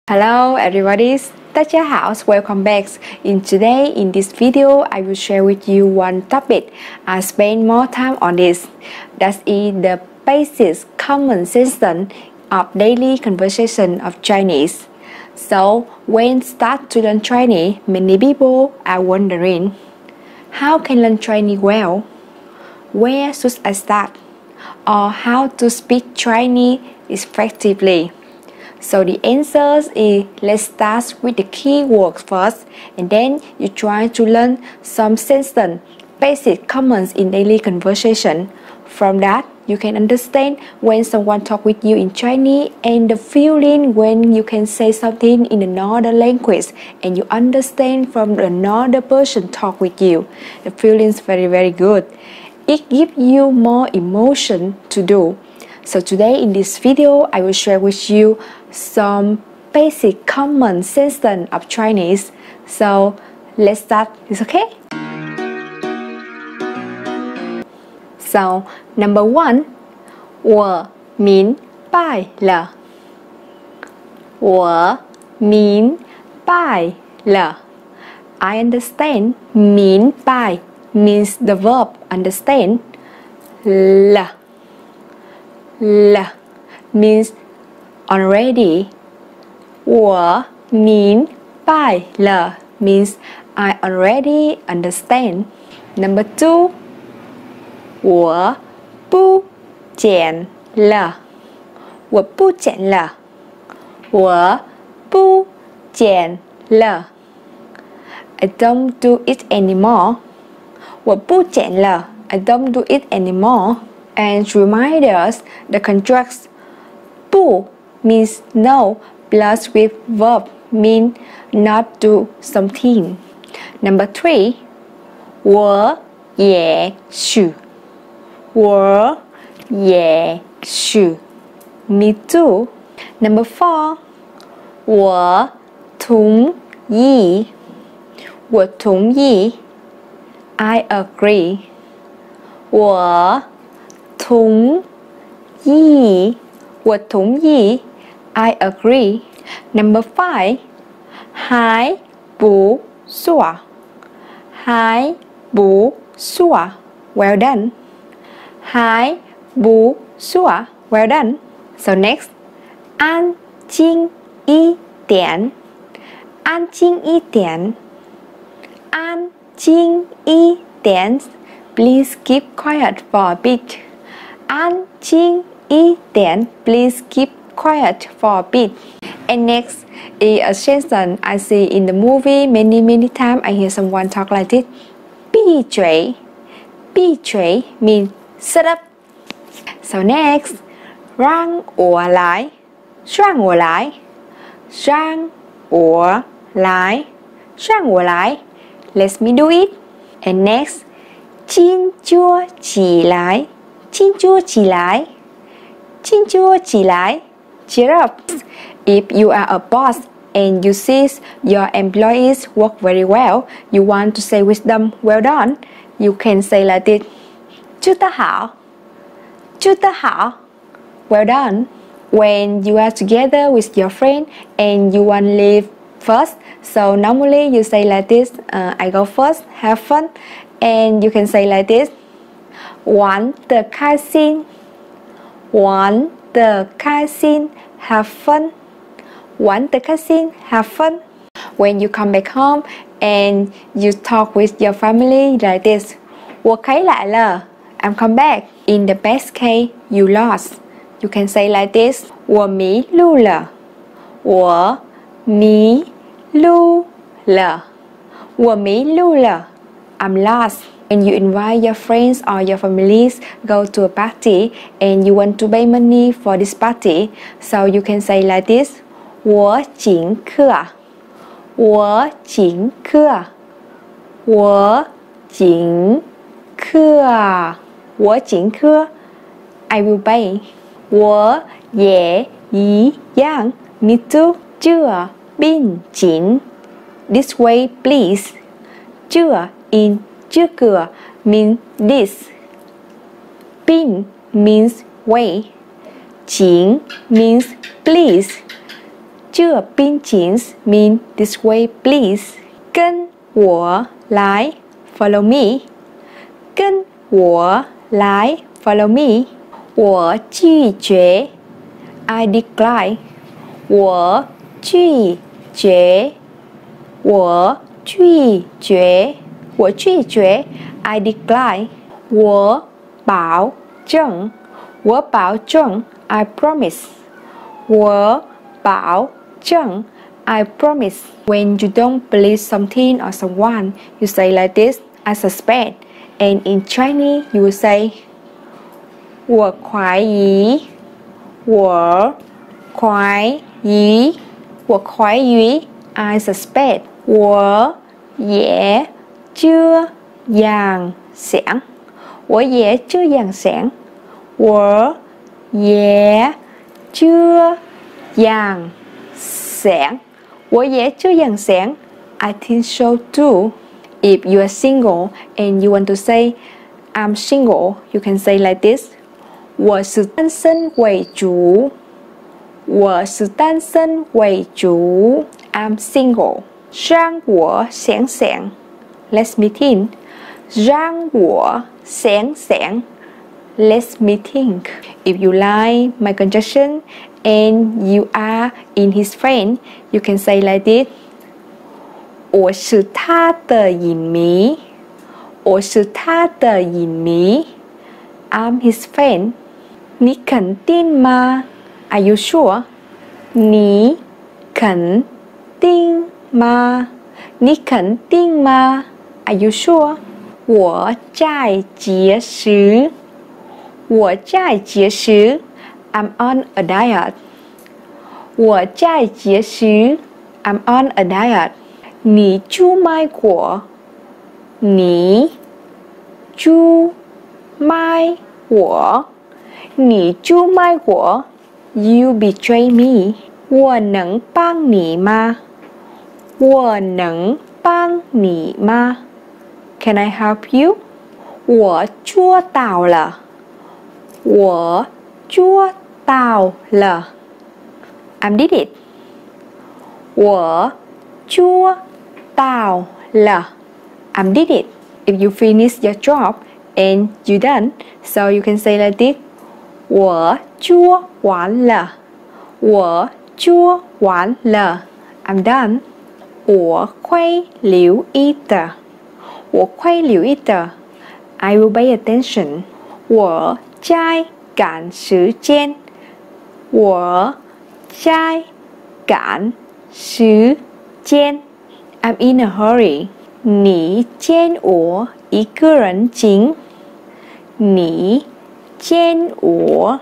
Hello everybody, 大家好, welcome back. In this video, I will share with you one topic. I spend more time on this. That is the basic common sense of daily conversation of Chinese. So, when start to learn Chinese, many people are wondering, how can learn Chinese well? Where should I start? Or how to speak Chinese effectively? So the answer is, let's start with the key words first, and then you try to learn some sentence, basic comments in daily conversation. From that, you can understand when someone talk with you in Chinese and the feeling when you can say something in another language and you understand from another person talk with you. The feeling is very good. It gives you more emotion to do. So today in this video, I will share with you some basic common sentence of Chinese. So let's start. Is okay? So number one, 我明白了。我明白了。I understand. 明白 means the verb understand. 了 means already. 我明白了 means I already understand. Number two, 我不剪了。我不剪了。我不剪了。I don't do it anymore. 我不剪了。I don't do it anymore. And remind us the contracts. 不 means no plus with verb mean not do something. Number three, 我也许。我也许 me too. Number four, 我同意。我同意 I agree. 我同意。我同意 I agree. Number five, 还不错。还不错 well done. 还不错 well done. So next, 安静一点。安静一点。安静一点 Please keep quiet for a bit. 安静一点 Please keep quiet for a bit. And next is a sentence I see in the movie many times. I hear someone talk like this. 闭嘴。闭嘴 means shut up. So next, 让我来。让我来。让我来。让我来。Let me do it. And next, 请坐起来。请坐起来。请坐起来。Cheer up. If you are a boss and you see your employees work very well, you want to say with them, well done, you can say like this. 做得好。做得好。Well done. When you are together with your friend and you want to leave first, so normally you say like this, I go first, have fun, and you can say like this, 玩得开心。玩得开心 have fun. 玩得开心 have fun. When you come back home and you talk with your family like this, 我回来了 I'm come back. In the best case, you lost. You can say like this, 我迷路了。我迷路了。我迷路了 I'm lost. When you invite your friends or your families go to a party and you want to pay money for this party, so you can say like this, 我请客。我请客。我请客。我请客 I will pay. 我也一样 Me too. 这并请 This way please. 这 in 这个 means this. 并 means way. 请 means please. 这边请 mean this way please. 跟我来 follow me. 跟我来 follow me. 我拒绝 I decline. 我拒绝我拒绝我拒绝 I decline. 我保证我保证 I promise. 我保证 I promise. When you don't believe something or someone, you say like this, I suspect. And in Chinese, you will say 我怀疑我怀疑我怀疑 I suspect. 我也这样想我也这样想我也这样想我也这样想 I think so too. If you are single and you want to say I'm single, you can say like this. 我是单身为主我是单身为主 I'm single. 让我想想 Let me think. 让我想想 Let me think. If you like my conjunction and you are in his friend, you can say like this. 我是他的影迷我是他的影迷 I'm his friend. 你肯定吗 Are you sure? 你肯定吗你肯定吗 Are you sure? 我在节食我在节食 I'm on a diet. 我在节食 I'm on a diet. 你出卖我你出卖我你出卖我 You betray me. 我能帮你吗我能帮你吗 Can I help you? 我做到了我做到了 I did it. 我做到了 I did it. If you finish your job and you done, so you can say like this. 我做完了我做完了 I'm done. 我会留意的我会留意的 I will pay attention. 我在赶时间我在赶时间 I'm in a hurry. 你欠我一个人情你欠我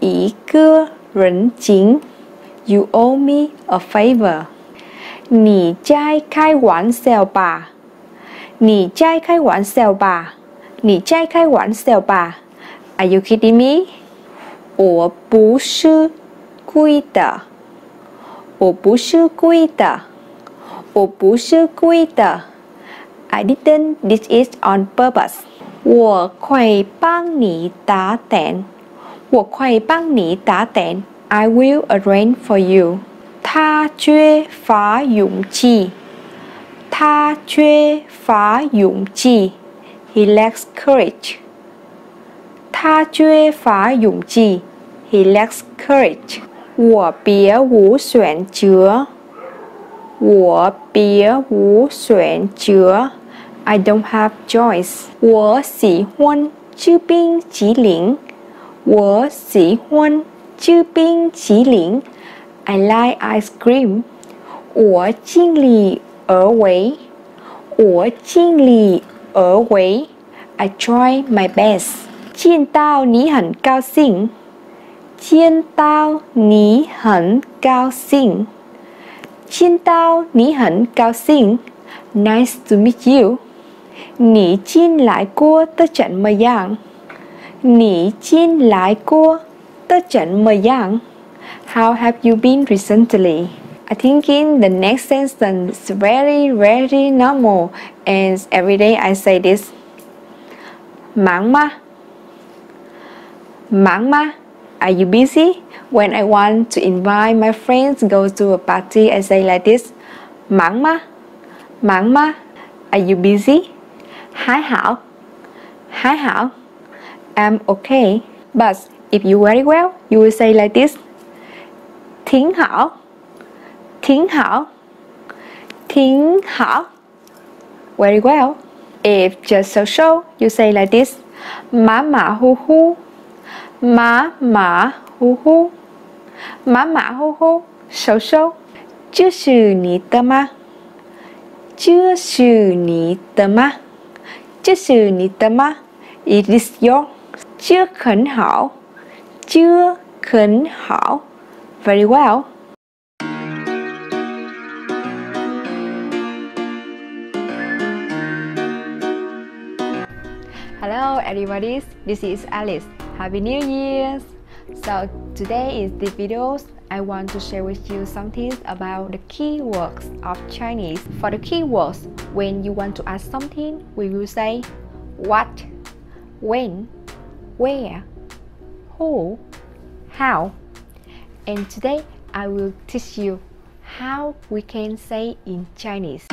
一个人情 You owe me a favor. 你在开玩笑吧你在开玩笑吧你在开玩笑吧 Are you kidding me? 我不是故意的我不是故意的我不是故意的 I didn't did it on purpose. 我会帮你打点我会帮你打点 I will arrange for you. 他缺乏勇气他缺乏勇气 He lacks courage. 他缺乏勇气 He lacks courage. 我别无选择我别无选择 I don't have choice. 我喜欢吃冰淇淋我喜欢吃冰淇淋 I like ice cream. 我尽力而为我尽力而为 I try my best. 见到你很高兴见到你很高兴见到你很高兴 Nice to meet you. 你近来过得怎么样你近来过得怎么样 How have you been recently? I think the next sentence is very normal and every day I say this. 忙吗忙吗 Are you busy? When I want to invite my friends go to a party, I say like this: 忙吗？忙吗？ Are you busy? 还好，还好。I'm okay. But if you very well, you will say like this: 挺好，挺好，挺好。Very well. If just so, you say like this: 马马虎虎，马马虎虎，马马虎虎，so。这是你的吗？这是你的吗？这是你的吗？ It is yours. 这很好，这很好。Very well. Hello everybody, this is Alice. Happy New Year! So today is the videos. I want to share with you something about the keywords of Chinese. For the keywords, when you want to ask something, we will say what, when, where, who, how. And today I will teach you how we can say in Chinese.